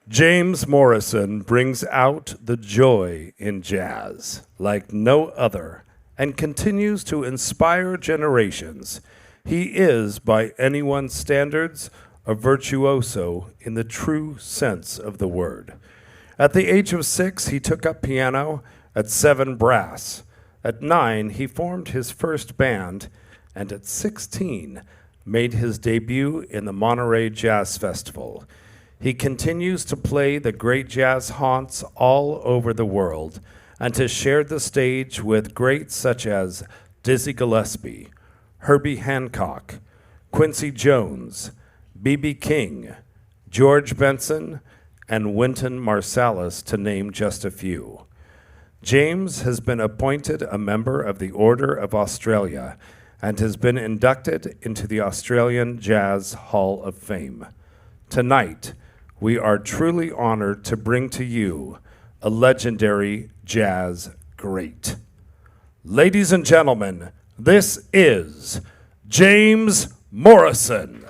James Morrison brings out the joy in jazz like no other and continues to inspire generations. He is, by anyone's standards, a virtuoso in the true sense of the word. At the age of 6, he took up piano, at 7, brass. At 9, he formed his first band, and at 16, made his debut in the Monterey Jazz Festival. He continues to play the great jazz haunts all over the world and has shared the stage with greats such as Dizzy Gillespie, Herbie Hancock, Quincy Jones, B.B. King, George Benson, and Wynton Marsalis, to name just a few. James has been appointed a member of the Order of Australia and has been inducted into the Australian Jazz Hall of Fame. Tonight, we are truly honored to bring to you a legendary jazz great. Ladies and gentlemen, this is James Morrison.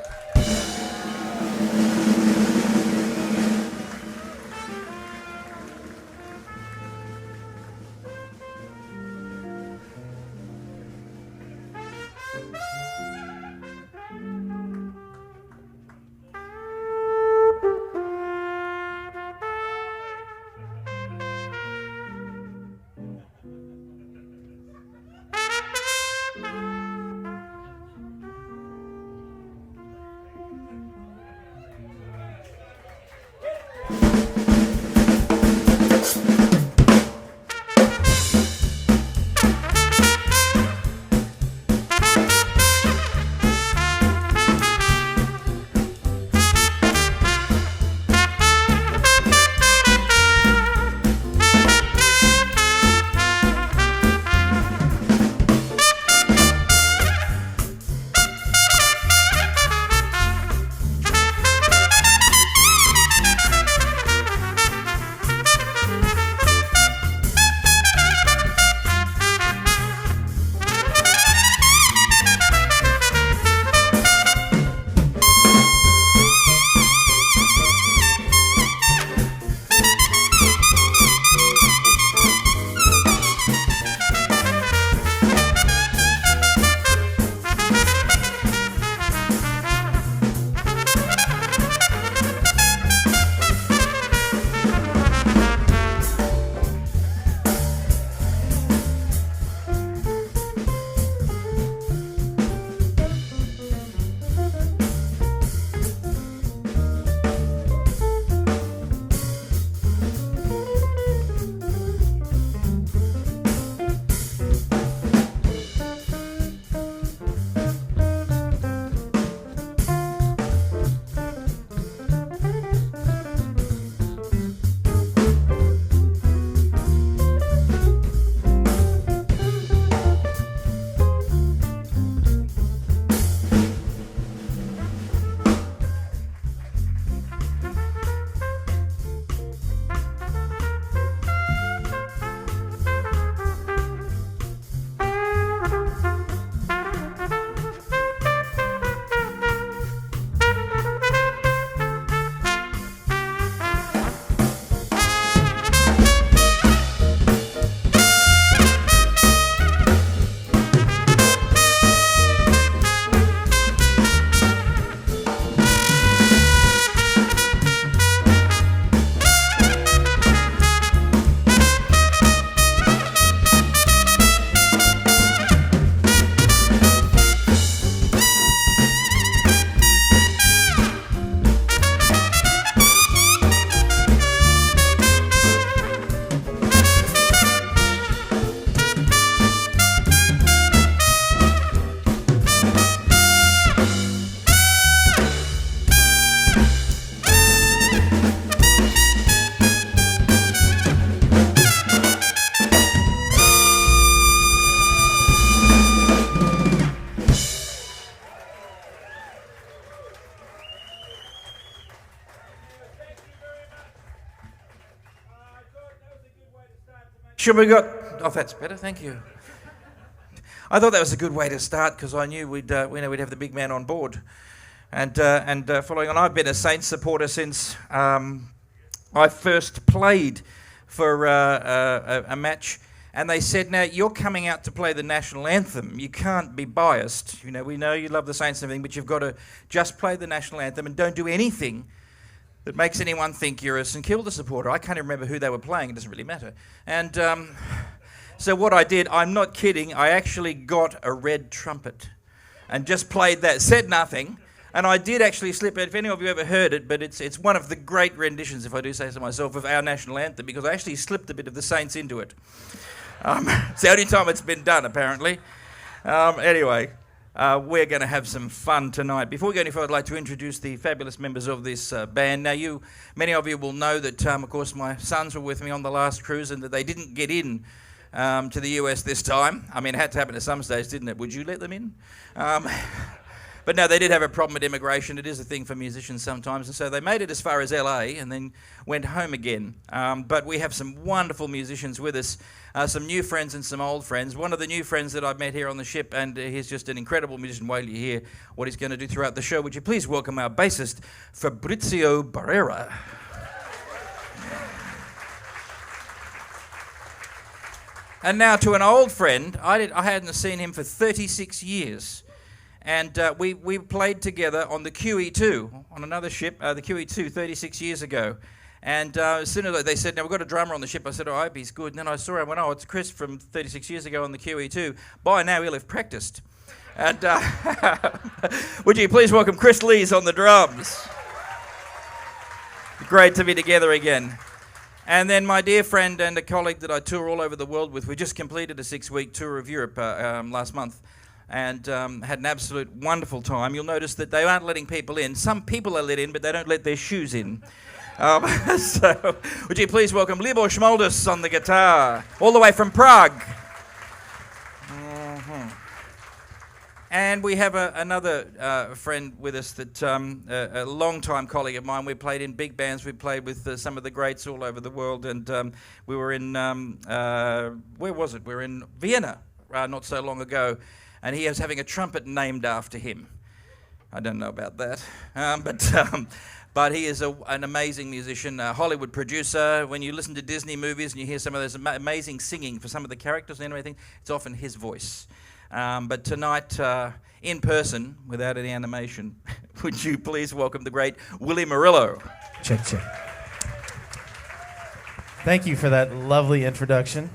Should we got? Oh, that's better. Thank you. I thought that was a good way to start because I knew we'd have the big man on board, and following on, I've been a Saints supporter since I first played for a match, and they said, now, you're coming out to play the national anthem. You can't be biased. You know, we know you love the Saints and everything, but you've got to just play the national anthem and don't do anything that makes anyone think you're a St Kilda supporter. I can't even remember who they were playing. It doesn't really matter. And so what I did, I'm not kidding, I actually got a red trumpet and just played that, said nothing. And I did actually slip it, if any of you ever heard it, but it's one of the great renditions, if I do say so myself, of our national anthem, because I actually slipped a bit of the Saints into it. It's the only time it's been done, apparently. Anyway, we're going to have some fun tonight. Before we go any further, I'd like to introduce the fabulous members of this band. Now, many of you will know that, of course, my sons were with me on the last cruise and that they didn't get in to the US this time. I mean, it had to happen at some stage, didn't it? Would you let them in? But no, they did have a problem with immigration. It is a thing for musicians sometimes. And so they made it as far as LA and then went home again. But we have some wonderful musicians with us, some new friends and some old friends. One of the new friends that I've met here on the ship, and he's just an incredible musician. Wait till you hear what he's going to do throughout the show. Would you please welcome our bassist, Fabrizio Barrera. And now to an old friend. I hadn't seen him for 36 years. And we played together on the QE2, on another ship, the QE2, 36 years ago. And as soon as they said, now we've got a drummer on the ship, I said, oh, I hope he's good. And then I saw him and went, oh, it's Chris from 36 years ago on the QE2. By now, he'll have practiced. And would you please welcome Chris Lees on the drums. Great to be together again. And then my dear friend and a colleague that I tour all over the world with, we just completed a 6-week tour of Europe last month. And had an absolute wonderful time. You'll notice that they aren't letting people in. Some people are let in, but they don't let their shoes in. So, would you please welcome Libor Schmoldus on the guitar, all the way from Prague. Mm-hmm. And we have another friend with us, that a long-time colleague of mine. We played in big bands. We played with some of the greats all over the world. And we were in, where was it? We were in Vienna not so long ago. And he is having a trumpet named after him. I don't know about that. But he is an amazing musician, a Hollywood producer. When you listen to Disney movies and you hear some of those amazing singing for some of the characters and everything, it's often his voice. But tonight, in person, without any animation, would you please welcome the great Willie Murillo. Check. Thank you for that lovely introduction.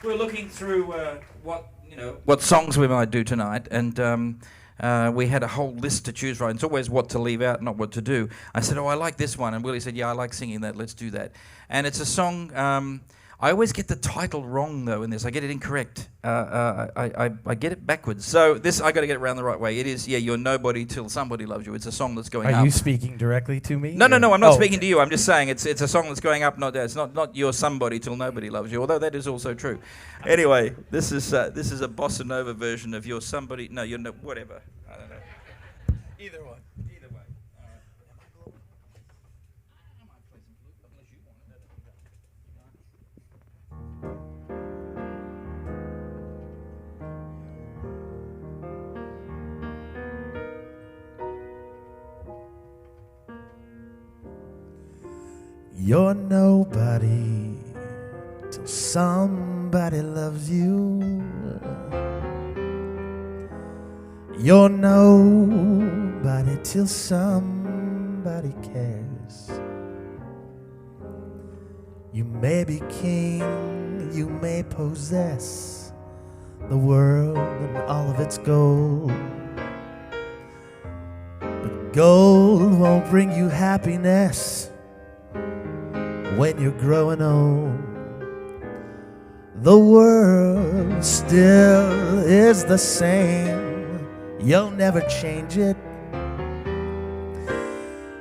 We're looking through what songs we might do tonight, and we had a whole list to choose from. It's always what to leave out, not what to do. I said, oh, I like this one, and Willie said, yeah, I like singing that, let's do that. And it's a song, I always get the title wrong, though, in this. I get it incorrect. I get it backwards. So this, I got to get it around the right way. It is, You're Nobody Till Somebody Loves You. It's a song that's going up. Are you speaking directly to me? No, I'm not speaking to you. I'm just saying it's a song that's going up. It's not You're Somebody Till Nobody Loves You, although that is also true. Anyway, this is a bossa nova version of You're Somebody. No, you're no, whatever. I don't know. Either way. You're nobody till somebody loves you. You're nobody till somebody cares. You may be king, you may possess the world and all of its gold, but gold won't bring you happiness when you're growing old. The world still is the same. You'll never change it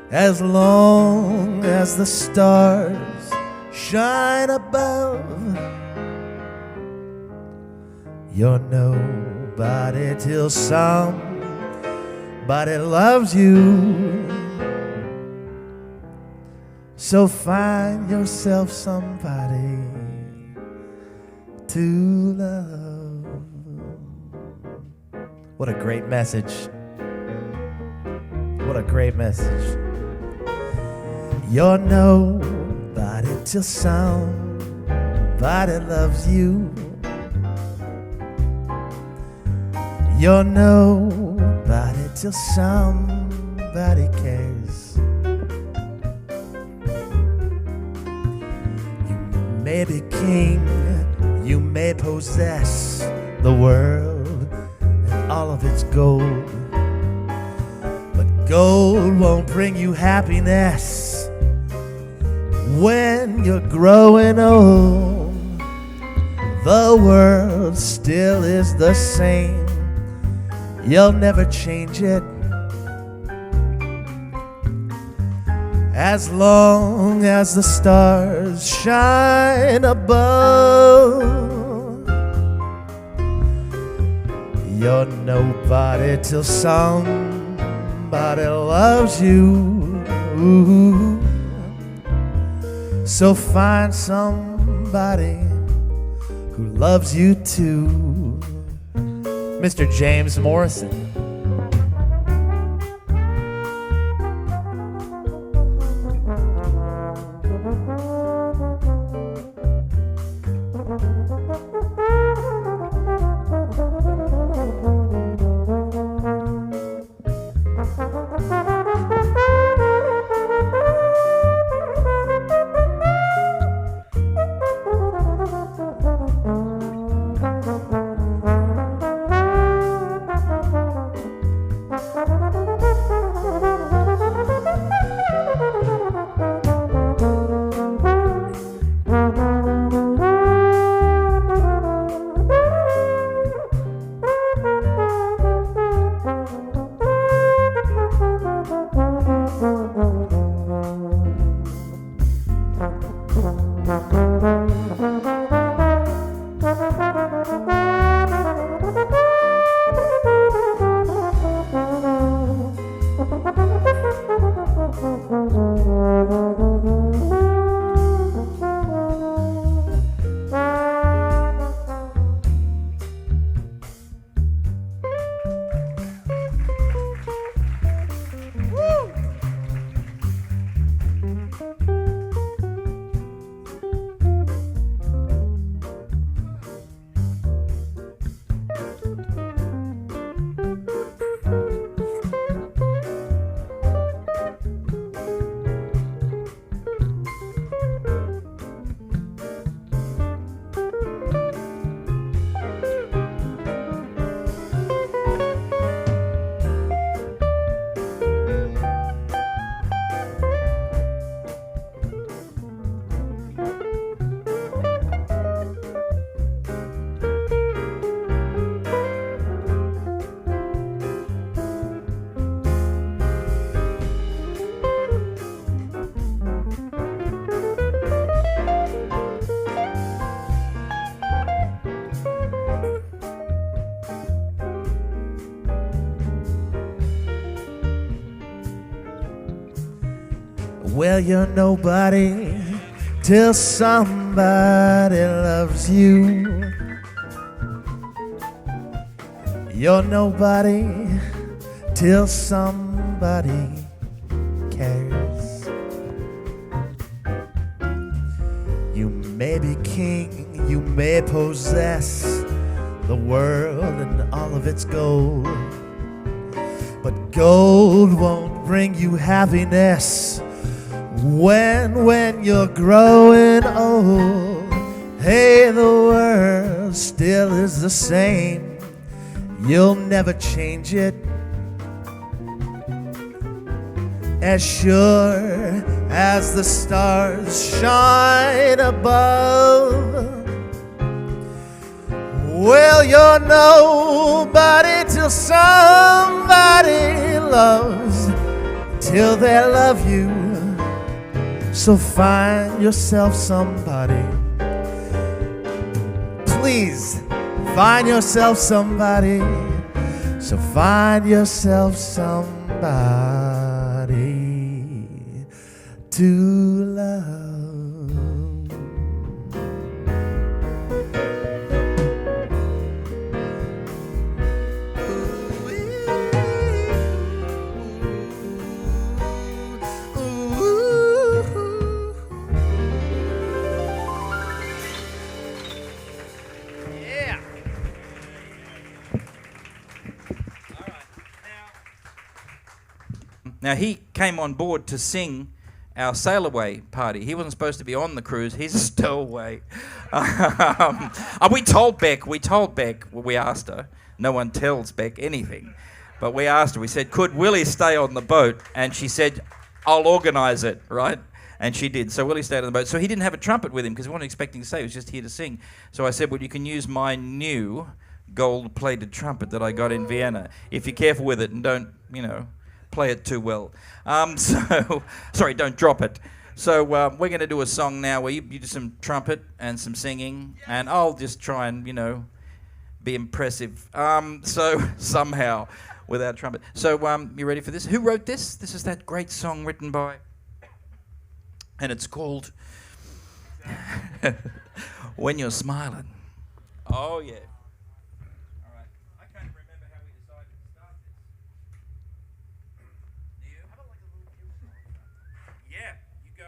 as long as the stars shine above. You're nobody till somebody loves you. So find yourself somebody to love. What a great message. What a great message. You're nobody till somebody loves you. You're nobody till somebody cares. You may be king, you may possess the world and all of its gold, but gold won't bring you happiness when you're growing old. The world still is the same, you'll never change it. As long as the stars shine above, you're nobody till somebody loves you. So find somebody who loves you too. Mr. James Morrison. Well, you're nobody till somebody loves you. You're nobody till somebody cares. You may be king, you may possess the world and all of its gold, but gold won't bring you happiness when you're growing old. Hey, the world still is the same, you'll never change it. As sure as the stars shine above, well, you're nobody till somebody loves, till they love you. So find yourself somebody. Please find yourself somebody. So find yourself somebody to love. Ooh, Now, he came on board to sing our sail-away party. He wasn't supposed to be on the cruise. He's a stowaway. We told Beck, we asked her. No one tells Beck anything. But we asked her, we said, could Willie stay on the boat? And she said, I'll organise it, right? And she did. So Willie stayed on the boat. So he didn't have a trumpet with him because he wasn't expecting to stay. He was just here to sing. So I said, well, you can use my new gold-plated trumpet that I got in Vienna. If you're careful with it and don't, play it too well. Sorry, don't drop it. So we're going to do a song now where you do some trumpet and some singing, and I'll just try and, be impressive. So somehow, without trumpet. So you ready for this? Who wrote this? This is that great song written by, and it's called When You're Smiling. Oh, yeah. All right. I can't remember how we decided to start this. Do you? How about like a little Yeah, you go.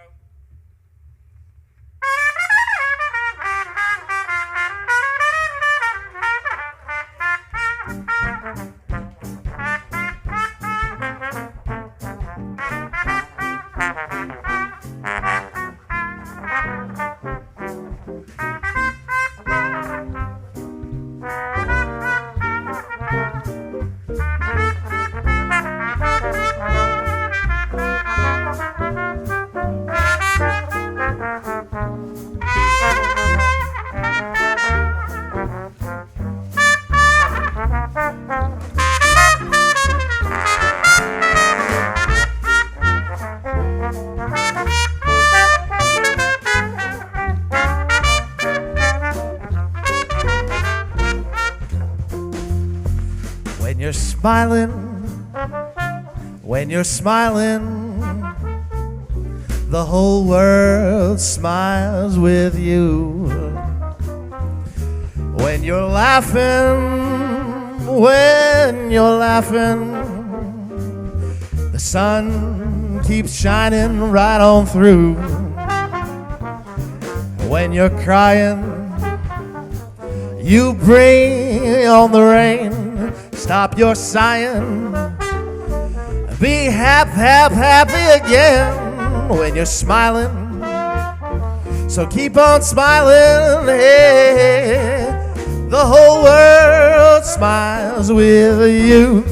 When you're smiling, the whole world smiles with you. When you're laughing, the sun keeps shining right on through. When you're crying, you bring on the rain. Stop your sighing, be happy again when you're smiling. So keep on smiling, hey, the whole world smiles with you.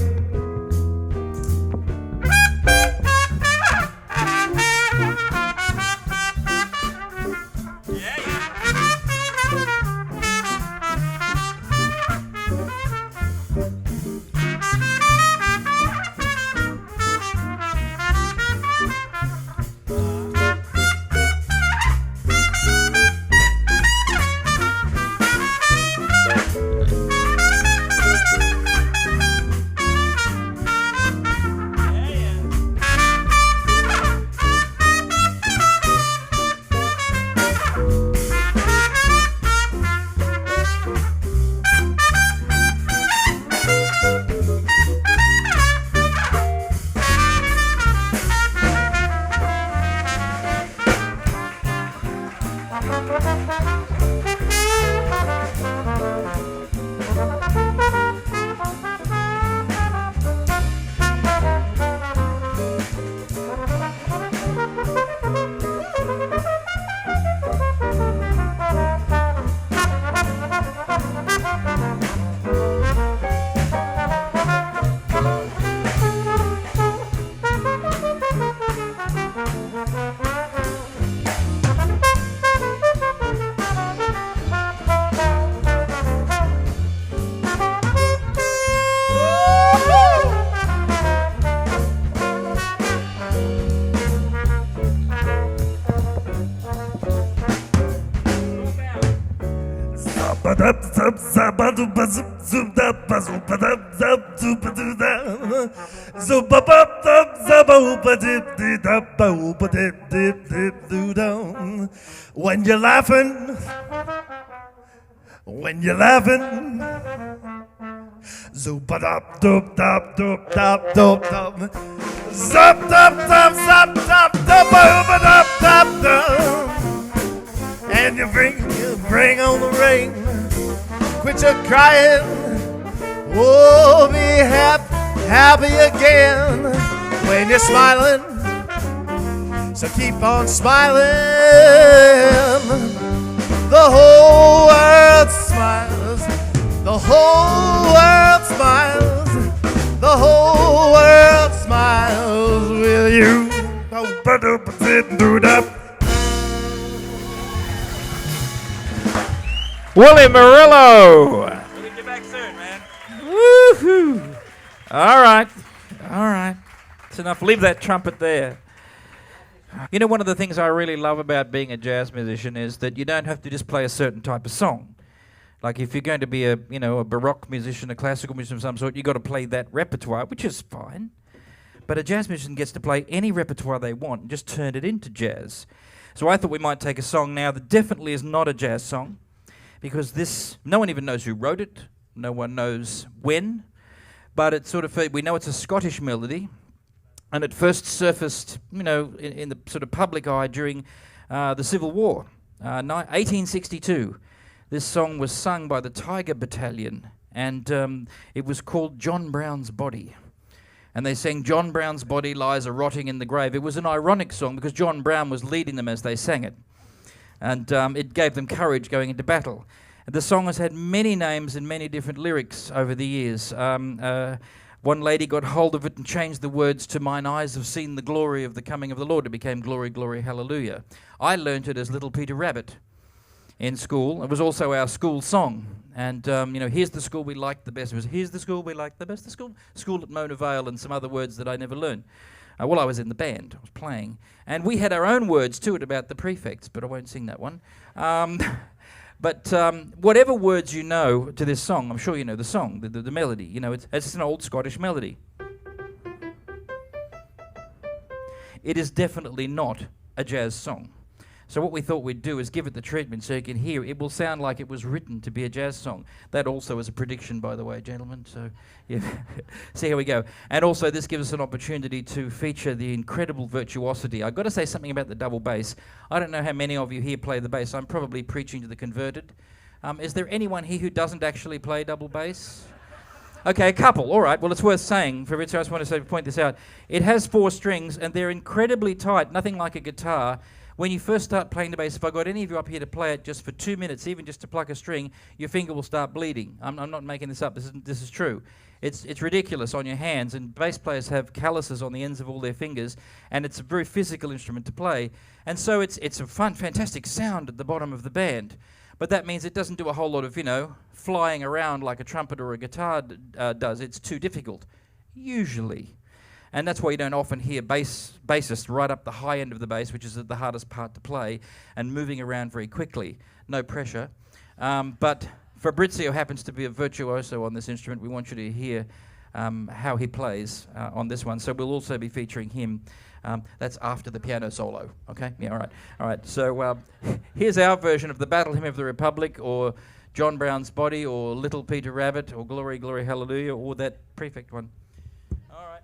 When you're laughing, zoop-a-dop, doop-dop-doop-dop-doop-dop, zop-dop-dop-zop-dop-dop-dop-dop, and you bring on the rain. Quit your crying, oh, be happy again. when you're smiling. So keep on smiling. The whole world smiles. The whole world smiles. The whole world smiles with you. Willie Murillo. We'll get you back soon, man. Woohoo! All right. That's enough. Leave that trumpet there. You know, one of the things I really love about being a jazz musician is that you don't have to just play a certain type of song. Like if you're going to be a Baroque musician, a classical musician of some sort, you've got to play that repertoire, which is fine. But a jazz musician gets to play any repertoire they want and just turn it into jazz. So I thought we might take a song now that definitely is not a jazz song, because no one even knows who wrote it, no one knows when, but it's we know it's a Scottish melody, and it first surfaced, in the sort of public eye during the Civil War, 1862. This song was sung by the Tiger Battalion, and it was called John Brown's Body. And they sang, John Brown's body lies a-rotting in the grave. It was an ironic song because John Brown was leading them as they sang it. And it gave them courage going into battle. And the song has had many names and many different lyrics over the years. One lady got hold of it and changed the words to "Mine eyes have seen the glory of the coming of the Lord." It became "Glory, Glory, Hallelujah." I learnt it as Little Peter Rabbit in school. It was also our school song. And, here's the school we liked the best. It was, here's the school we liked the best. The school at Mona Vale, and some other words that I never learned. I was in the band. I was playing. And we had our own words to it about the prefects, but I won't sing that one. But whatever words you know to this song, I'm sure you know the song, the melody. It's just an old Scottish melody. It is definitely not a jazz song. So what we thought we'd do is give it the treatment so you can hear it. It will sound like it was written to be a jazz song. That also is a prediction, by the way, gentlemen. So yeah, see how we go. And also this gives us an opportunity to feature the incredible virtuosity. I've got to say something about the double bass. I don't know how many of you here play the bass. I'm probably preaching to the converted. Is there anyone here who doesn't actually play double bass? Okay, a couple. All right. Well, it's worth saying. For Richard, I just want to point this out. It has 4 strings, and they're incredibly tight, nothing like a guitar. When you first start playing the bass, if I got any of you up here to play it just for 2 minutes, even just to pluck a string, your finger will start bleeding. I'm not making this up. This is true. It's ridiculous on your hands, and bass players have calluses on the ends of all their fingers, and it's a very physical instrument to play. And so it's a fantastic sound at the bottom of the band. But that means it doesn't do a whole lot of, flying around like a trumpet or a guitar does. It's too difficult, usually. And that's why you don't often hear bassists right up the high end of the bass, which is the hardest part to play, and moving around very quickly. No pressure. But Fabrizio happens to be a virtuoso on this instrument. We want you to hear how he plays on this one. So we'll also be featuring him. That's after the piano solo. Okay? Yeah, all right. So here's our version of the Battle Hymn of the Republic, or John Brown's Body, or Little Peter Rabbit, or Glory, Glory, Hallelujah, or that prefect one. All right.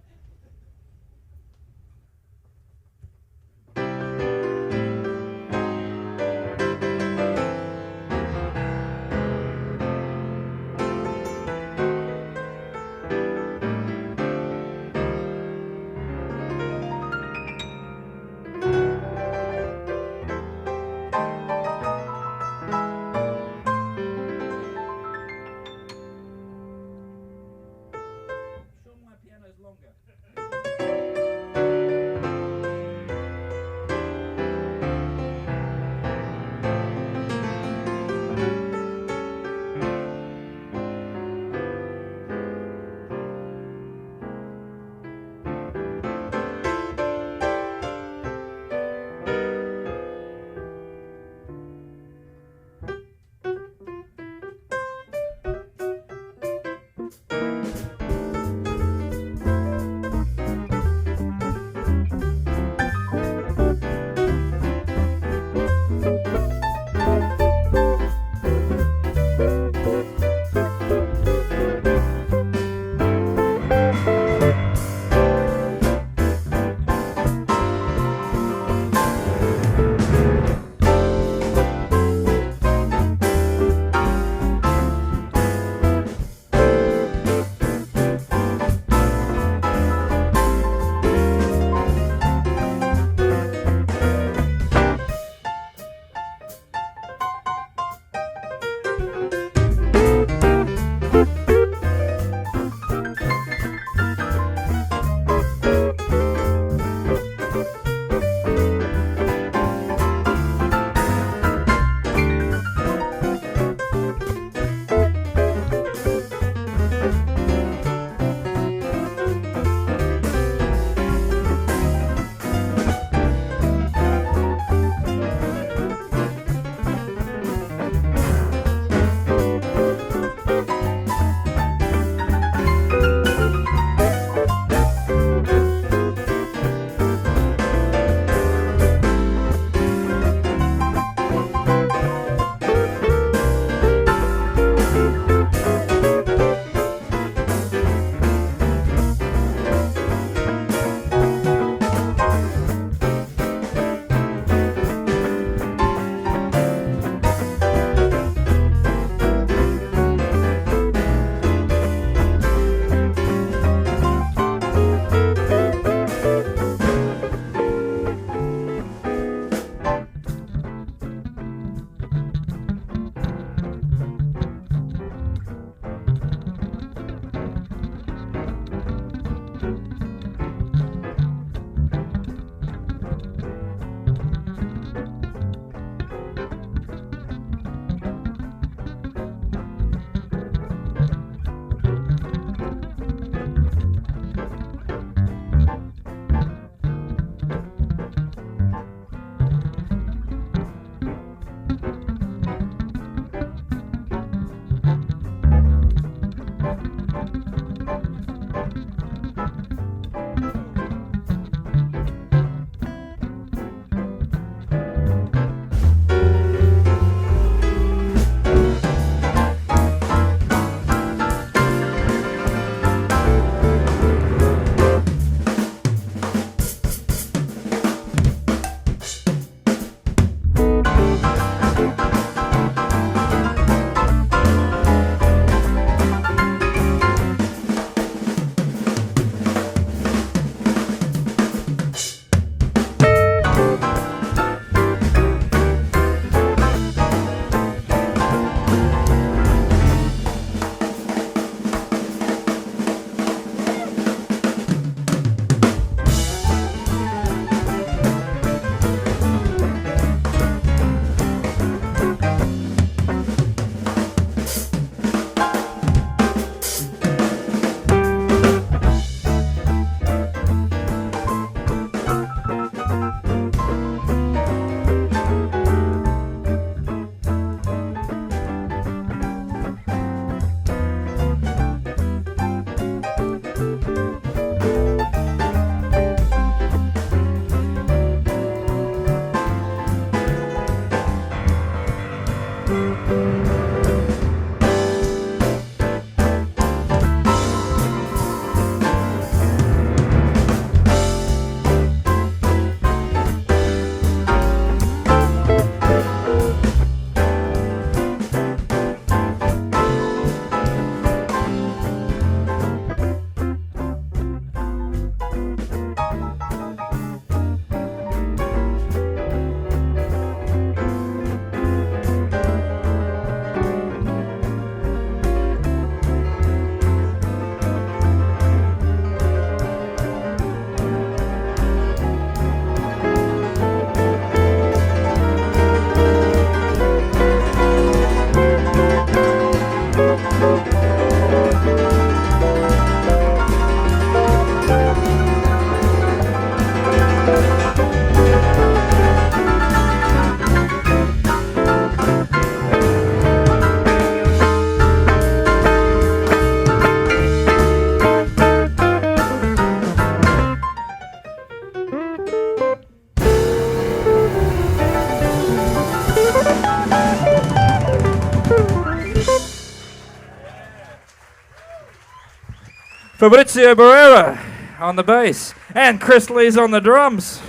Fabrizio Barrera on the bass, and Chris Lee's on the drums.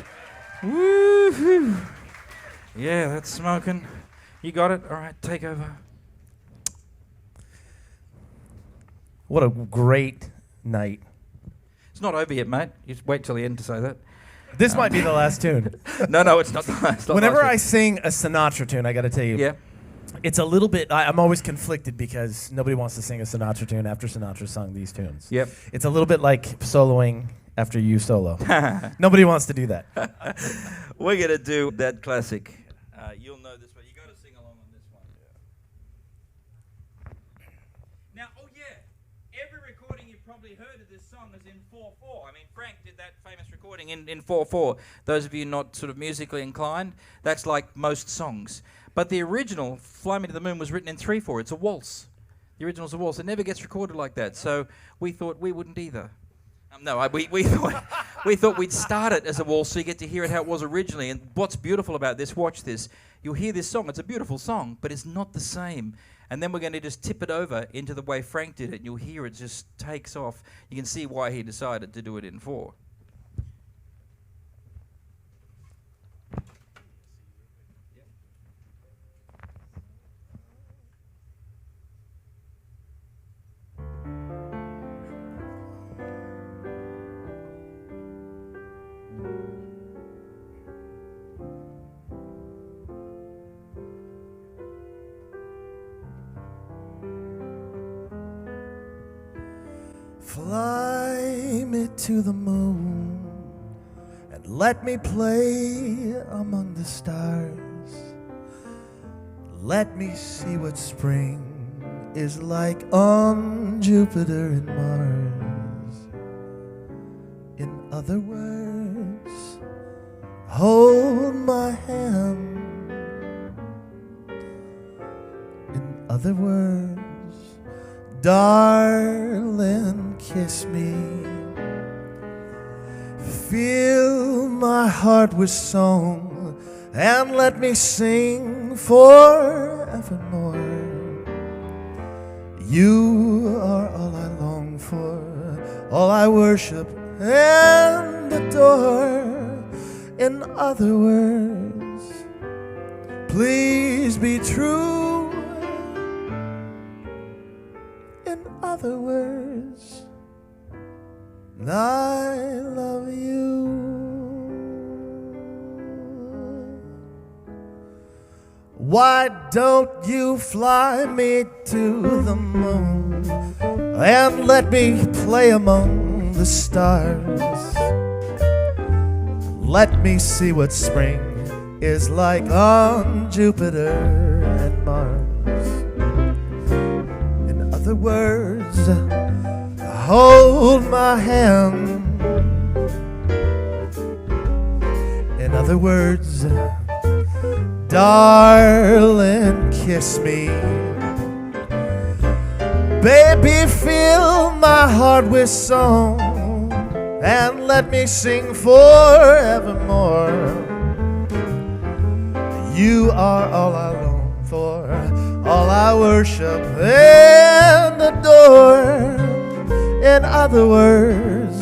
Woo-hoo. Yeah, that's smoking. You got it? All right, take over. What a great night. It's not over yet, mate. You just wait till the end to say that. This might be the last tune. No, it's not the last. Whenever I sing a Sinatra tune, I got to tell you, Yeah. it's a little bit, I'm always conflicted because nobody wants to sing a Sinatra tune after Sinatra sung these tunes. Yep. It's a little bit like soloing after you solo. Nobody wants to do that. We're going to do that classic. You'll know this one. You got to sing along on this one. Now, oh yeah, every recording you've probably heard of this song is in 4/4. I mean, Frank did that famous recording in 4/4. Those of you not sort of musically inclined, that's like most songs. But the original, Fly Me to the Moon, was written in 3/4. It's a waltz. The original's a waltz. It never gets recorded like that. So we thought we wouldn't either. We thought we'd start it as a waltz so you get to hear it how it was originally. And what's beautiful about this, watch this. You'll hear this song. It's a beautiful song, but it's not the same. And then we're going to just tip it over into the way Frank did it. And you'll hear it just takes off. You can see why he decided to do it in 4. Fly me to the moon and let me play among the stars. Let me see what spring is like on Jupiter and Mars. In other words, hold my hand. In other words, darling, kiss me. Fill my heart with song and let me sing forevermore. You are all I long for, all I worship and adore. In other words, please be true. In other words, I love you. Why don't you fly me to the moon and let me play among the stars? Let me see what spring is like on Jupiter and Mars. In other words, hold my hand. In other words, darling, kiss me. Baby, fill my heart with song and let me sing forevermore. You are all I long for, all I worship and adore. In other words,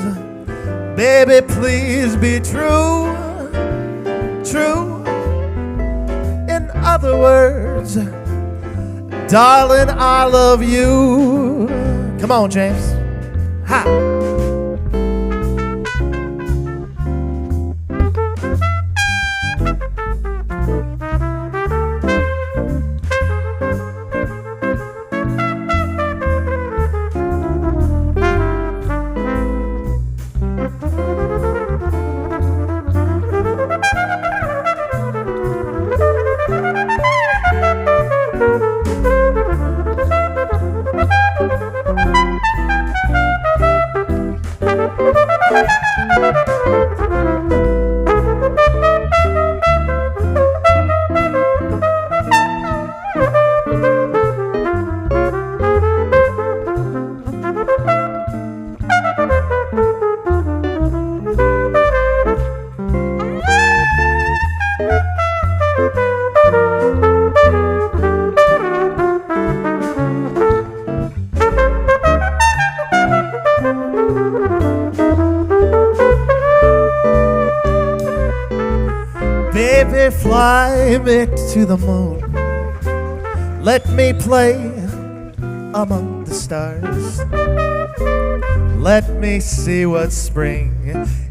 baby, please be true, true. In other words, darling, I love you. Come on, James. Ha! Baby, fly me to the moon. Let me play among the stars. Let me see what spring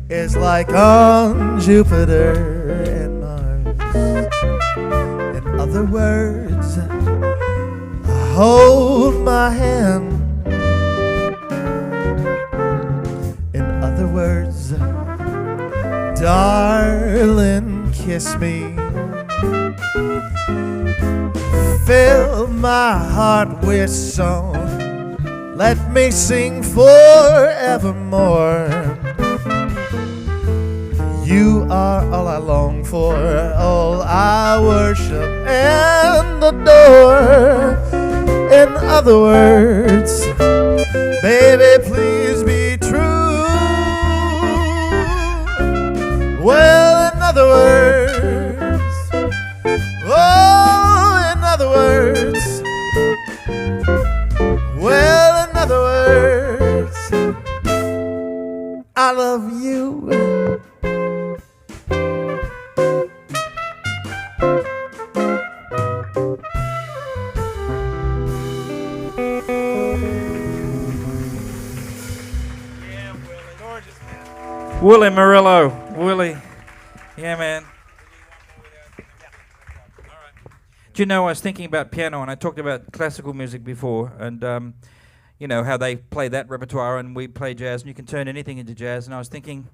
is like on Jupiter and Mars. In other words, hold my hand. In other words, darling, kiss me. Fill my heart with song. Let me sing forevermore. You are all I long for, all I worship and adore. In other words, baby, please be true. Well, in other words, oh, in other words, well, in other words, I love you. Willie Murillo. Willie. Yeah, man. Do you know, I was thinking about piano, and I talked about classical music before, and you know, how they play that repertoire, and we play jazz, and you can turn anything into jazz. And I was thinking,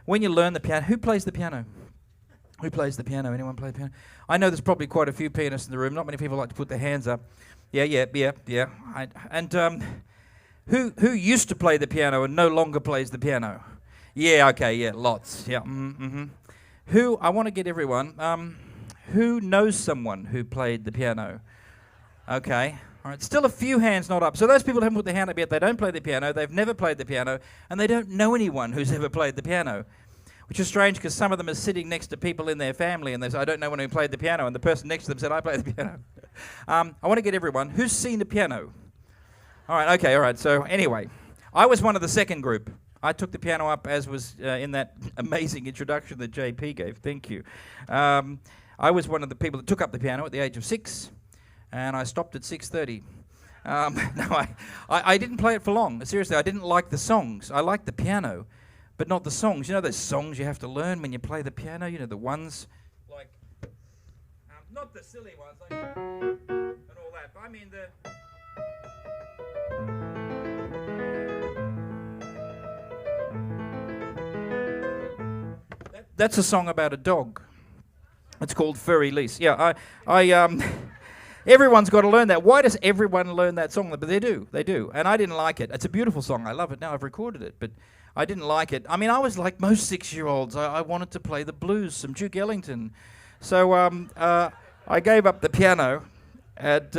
when you learn the piano, who plays the piano? Who plays the piano? Anyone play the piano? I know there's probably quite a few pianists in the room. Not many people like to put their hands up. Yeah. Who used to play the piano and no longer plays the piano? Yeah, okay, yeah, lots. Yeah. Who, I want to get everyone, who knows someone who played the piano? Okay, all right, still a few hands not up. So those people who haven't put their hand up yet, they don't play the piano, they've never played the piano, and they don't know anyone who's ever played the piano. Which is strange, because some of them are sitting next to people in their family, and they say, I don't know anyone who played the piano, and the person next to them said, I played the piano. I want to get everyone, who's seen the piano? All right, okay, all right, so anyway, I was one of the second group. I took the piano up, as was in that amazing introduction that JP gave. Thank you. I was one of the people that took up the piano at the age of 6, and I stopped at 6:30. No, I didn't play it for long. Seriously, I didn't like the songs. I liked the piano, but not the songs. You know those songs you have to learn when you play the piano? You know, the ones like, not the silly ones, like, and all that, but I mean the... That's a song about a dog. It's called Furry Lease. Yeah, everyone's got to learn that. Why does everyone learn that song? But they do. And I didn't like it. It's a beautiful song. I love it now. I've recorded it, but I didn't like it. I mean, I was like most 6-year-olds. I wanted to play the blues, some Duke Ellington. So I gave up the piano, and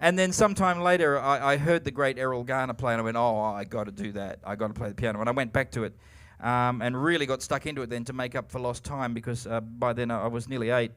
then sometime later I heard the great Errol Garner play, and I went, oh, I got to do that. I got to play the piano. And I went back to it. And really got stuck into it then to make up for lost time, because by then I was nearly 8.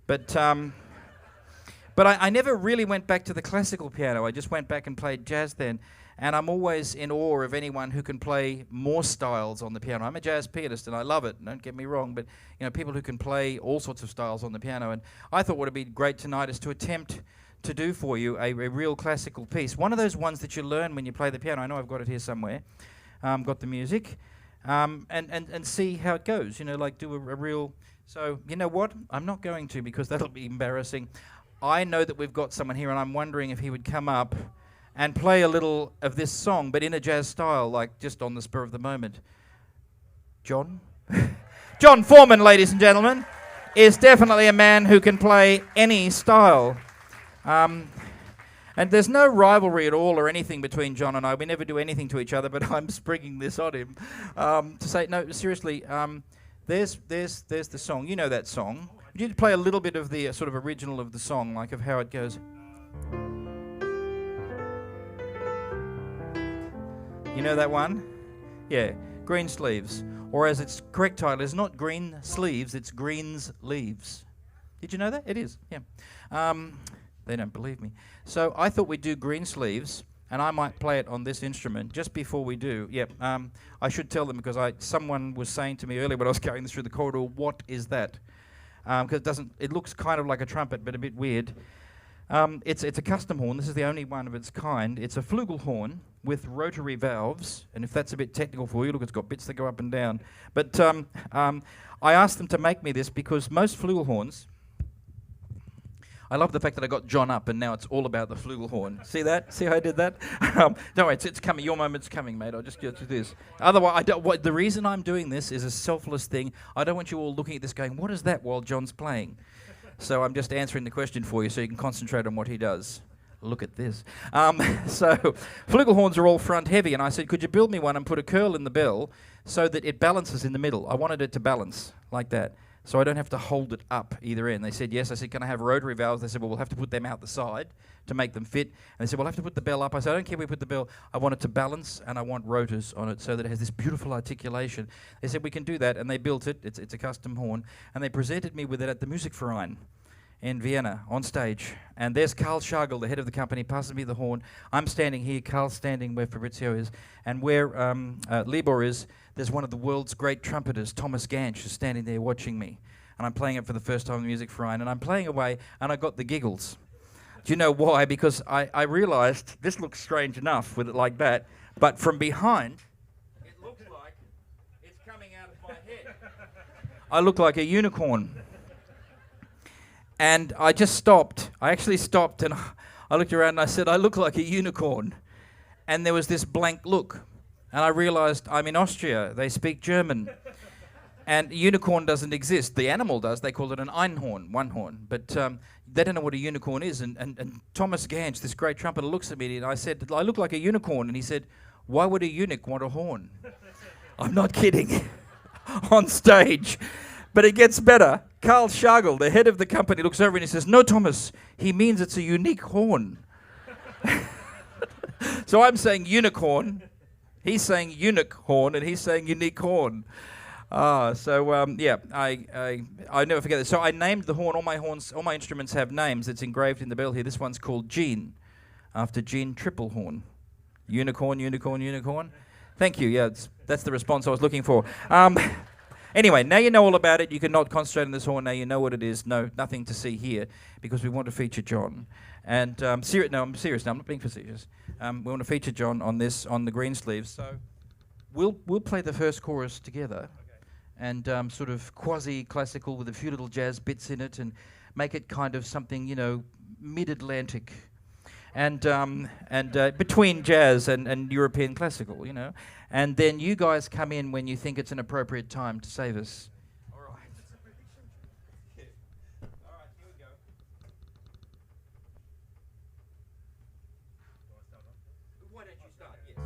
But I never really went back to the classical piano. I just went back and played jazz then. And I'm always in awe of anyone who can play more styles on the piano. I'm a jazz pianist and I love it, don't get me wrong, but you know, people who can play all sorts of styles on the piano. And I thought what would be great tonight is to attempt to do for you a real classical piece. One of those ones that you learn when you play the piano. I know I've got it here somewhere. Got the music. And see how it goes, you know, like do a real... So, you know what? I'm not going to, because that'll be embarrassing. I know that we've got someone here, and I'm wondering if he would come up and play a little of this song, but in a jazz style, like just on the spur of the moment. John? John Foreman, ladies and gentlemen, is definitely a man who can play any style. And there's no rivalry at all or anything between John and I. We never do anything to each other, but I'm springing this on him to say, no, seriously, there's the song. You know that song. Would you play a little bit of the sort of original of the song, like of how it goes? You know that one? Yeah, Green Sleeves. Or as its correct title is not Green Sleeves, it's Green's Leaves. Did you know that? It is, yeah. They don't believe me. So I thought we'd do Green Sleeves, and I might play it on this instrument just before we do. Yep. I should tell them because someone was saying to me earlier when I was going through the corridor, what is that? Because it looks kind of like a trumpet, but a bit weird. It's a custom horn. This is the only one of its kind. It's a flugelhorn with rotary valves, and if that's a bit technical for you, look, it's got bits that go up and down. But I asked them to make me this because most flugelhorns, I love the fact that I got John up and now it's all about the flugelhorn. See that? See how I did that? Don't worry, it's coming. Your moment's coming, mate. I'll just get to this. Otherwise, the reason I'm doing this is a selfless thing. I don't want you all looking at this going, what is that while John's playing? So I'm just answering the question for you so you can concentrate on what he does. Look at this. So flugelhorns are all front heavy, and I said, could you build me one and put a curl in the bell so that it balances in the middle? I wanted it to balance like that, so I don't have to hold it up either end. They said, yes. I said, can I have rotary valves? They said, well, we'll have to put them out the side to make them fit. And they said, we'll have to put the bell up. I said, I don't care where we put the bell. I want it to balance, and I want rotors on it so that it has this beautiful articulation. They said, we can do that, and they built it. It's a custom horn, and they presented me with it at the Musikverein in Vienna on stage. And there's Karl Schagel, the head of the company, passes me the horn. I'm standing here, Karl's standing where Fabrizio is, and where Libor is, there's one of the world's great trumpeters, Thomas Gansch, is standing there watching me. And I'm playing it for the first time in the Musikverein, and I'm playing away, and I got the giggles. Do you know why? Because I realized this looks strange enough with it like that, but from behind, it looks like it's coming out of my head. I look like a unicorn. And I just stopped. I actually stopped and I looked around and I said, I look like a unicorn. And there was this blank look. And I realized I'm in Austria. They speak German. And unicorn doesn't exist. The animal does. They call it an Einhorn, one horn. But they don't know what a unicorn is. And Thomas Gansch, this great trumpeter, looks at me and I said, I look like a unicorn. And he said, why would a eunuch want a horn? I'm not kidding. On stage. But it gets better. Karl Schagel, the head of the company, looks over and he says, no, Thomas, he means it's a unique horn. So I'm saying unicorn, he's saying eunuch horn, and he's saying unique horn. I never forget this. So I named the horn. All my instruments have names. It's engraved in the bell here. This one's called Jean, after Jean Triplehorn. Unicorn, unicorn, unicorn. Thank you. Yeah, that's the response I was looking for. Anyway, now you know all about it. You can not concentrate on this horn. Now you know what it is. No, nothing to see here because we want to feature John. And I'm serious. No, I'm not being facetious. We want to feature John on this, on the green sleeves. So we'll play the first chorus together, and sort of quasi-classical with a few little jazz bits in it, and make it kind of something, you know, mid-Atlantic, and between jazz and European classical, you know. And then you guys come in when you think it's an appropriate time to save us. All right. All right, here we go. Why don't you start? Yes.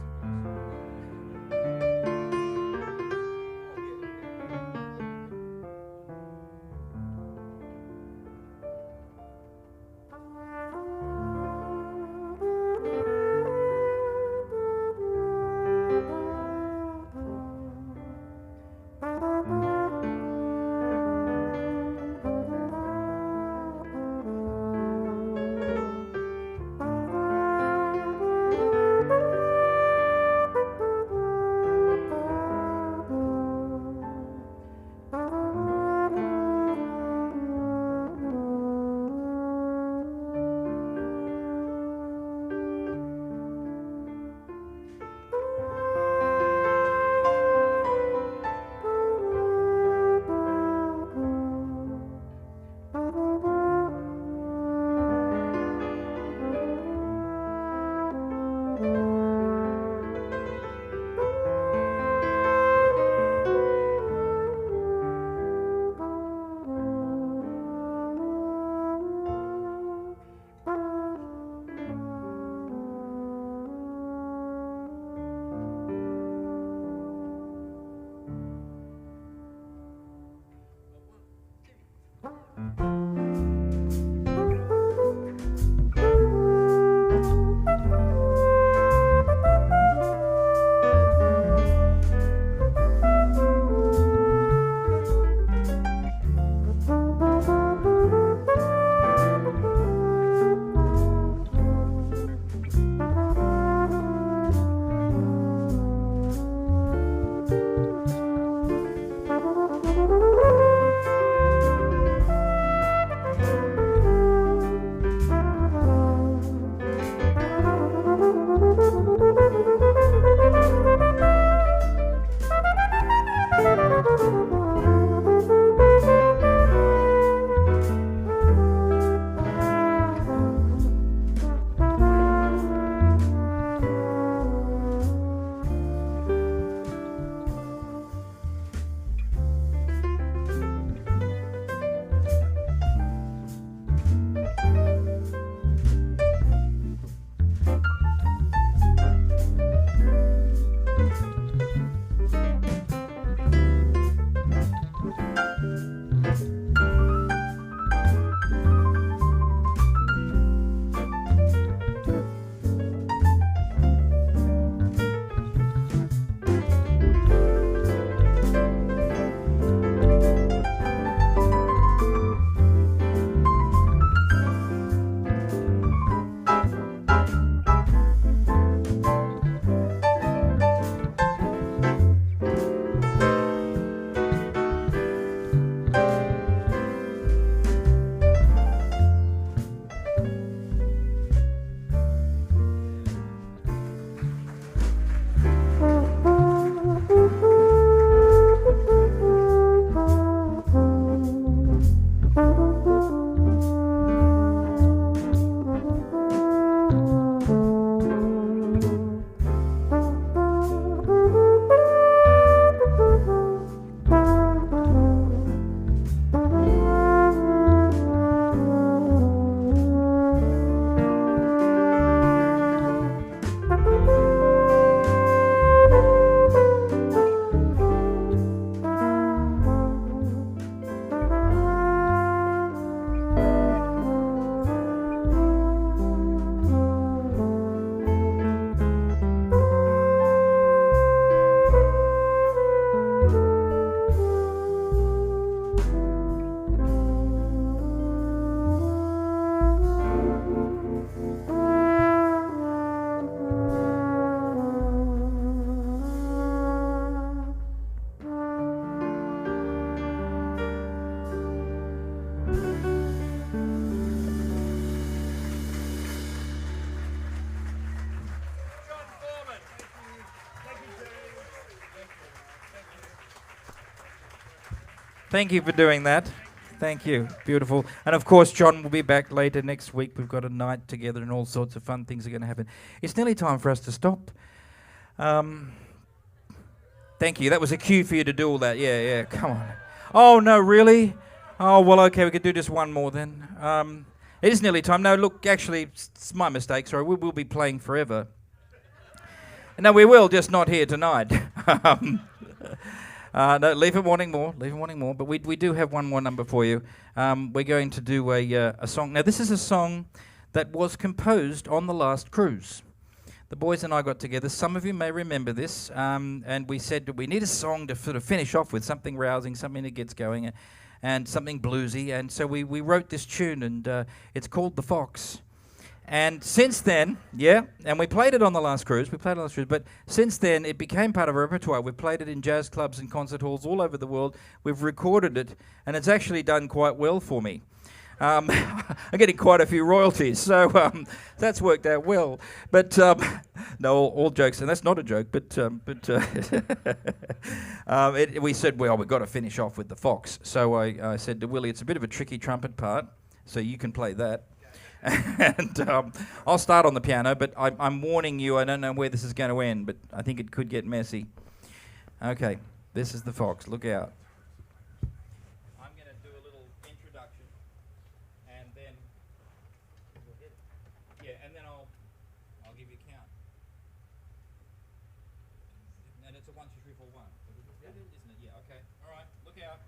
Thank you for doing that. Thank you. Beautiful. And of course, John will be back later next week. We've got a night together and all sorts of fun things are going to happen. It's nearly time for us to stop. Thank you. That was a cue for you to do all that. Yeah. Come on. Oh, no, really? Oh, well, okay. We could do just one more then. It is nearly time. No, look, actually, it's my mistake. Sorry. We will be playing forever. No, we will, just not here tonight. No, leave it wanting more. But we do have one more number for you. We're going to do a song. Now, this is a song that was composed on the last cruise. The boys and I got together. Some of you may remember this. And we said we need a song to sort of finish off with, something rousing, something that gets going, and something bluesy. And so we wrote this tune, and it's called The Fox. And since then, and we played it on the last cruise, but since then it became part of our repertoire. We've played it in jazz clubs and concert halls all over the world. We've recorded it, and it's actually done quite well for me. I'm getting quite a few royalties, so that's worked out well. But no, all jokes, and that's not a joke, but we said, well, we've got to finish off with The Fox. So I said to Willie, it's a bit of a tricky trumpet part, so you can play that. And I'll start on the piano, but I'm warning you, I don't know where this is going to end, but I think it could get messy. Okay, this is The Fox. Look out. I'm going to do a little introduction, and then we'll hit. Yeah, and then I'll give you a count. And it's a 1, 2, 3, 4, 1. Isn't it? Yeah, okay. All right, look out.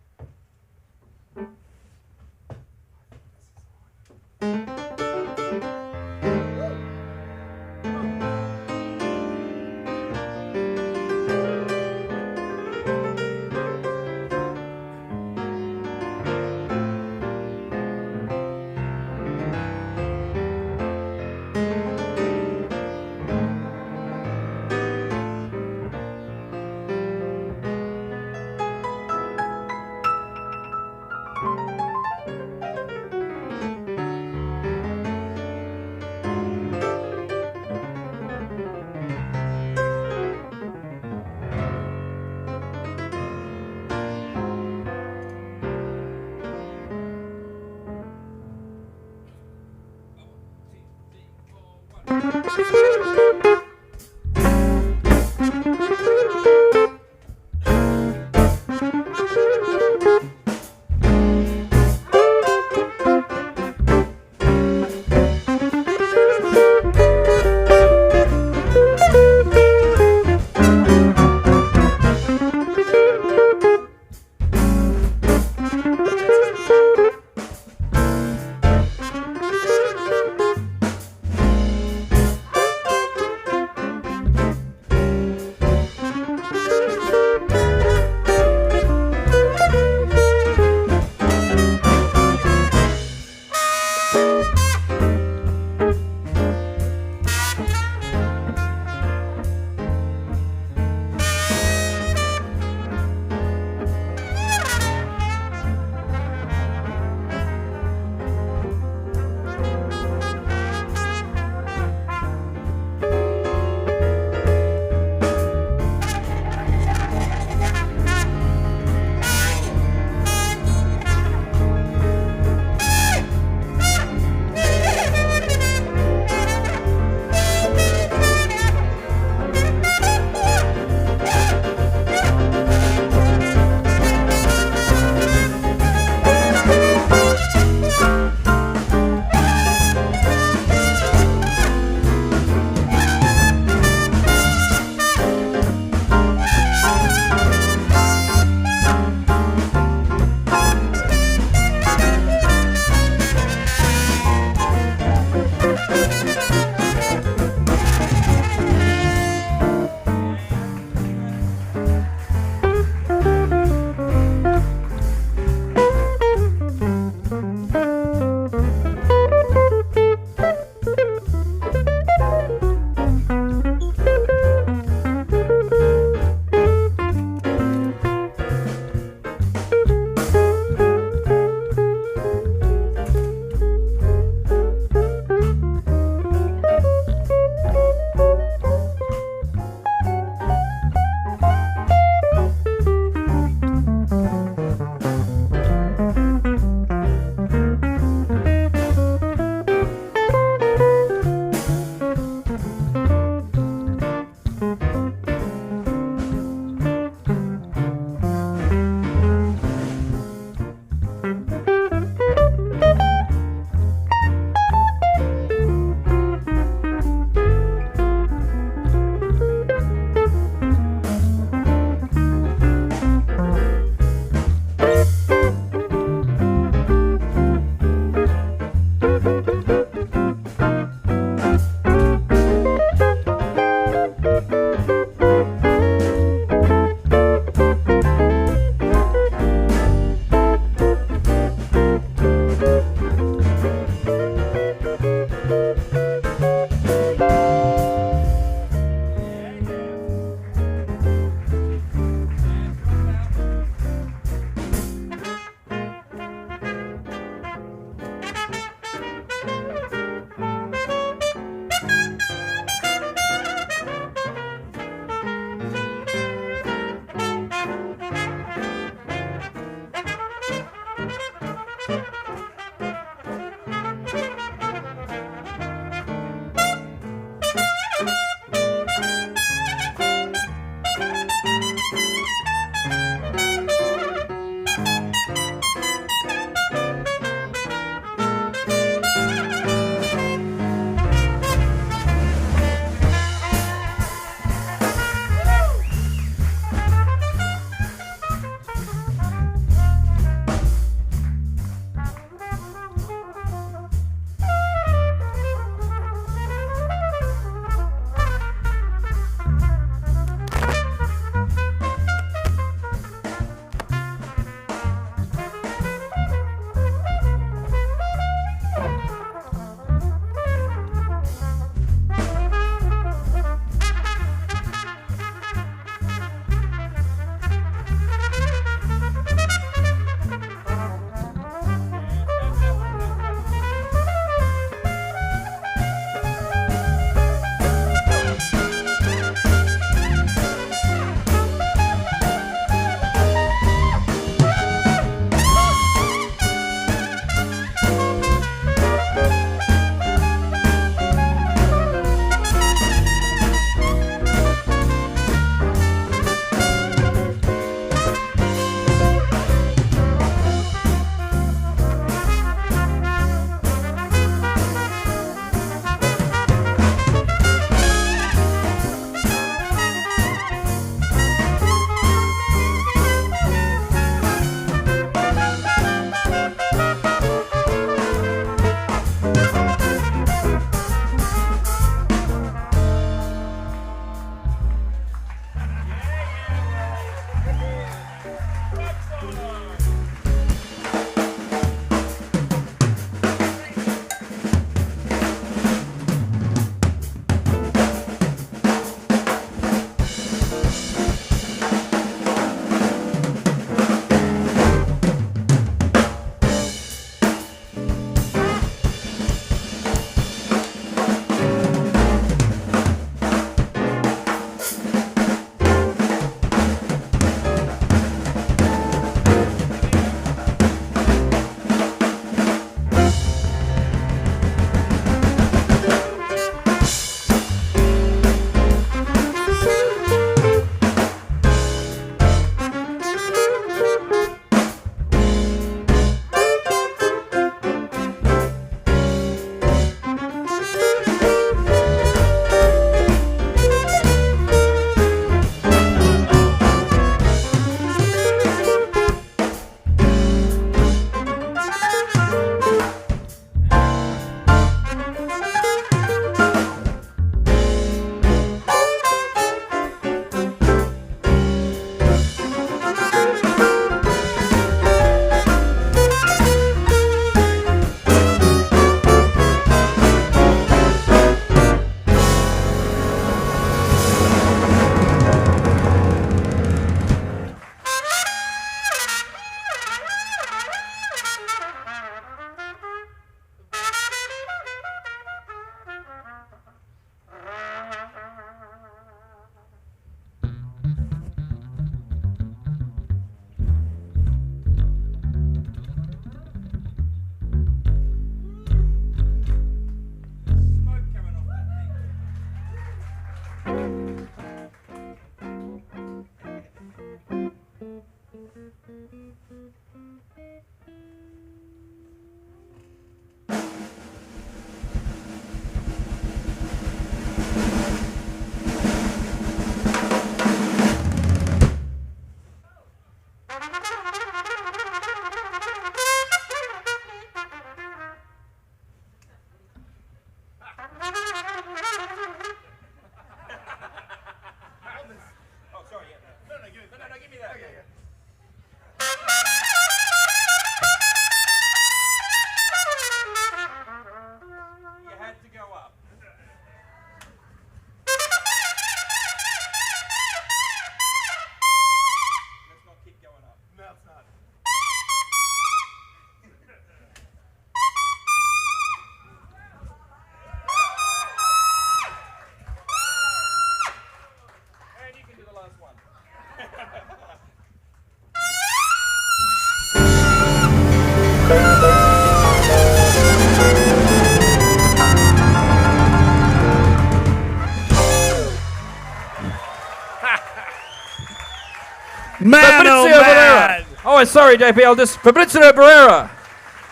Man, oh Fabrizio man! Barrera. Oh, sorry, JP. I'll just Fabrizio Barrera,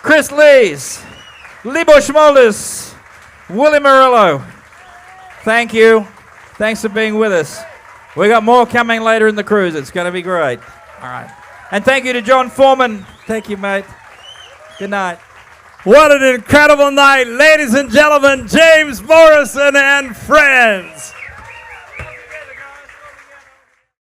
Chris Lees, Libo Schmolders, Willie Murillo. Thank you. Thanks for being with us. We got more coming later in the cruise. It's going to be great. All right. And thank you to John Foreman. Thank you, mate. Good night. What an incredible night, ladies and gentlemen, James Morrison and friends.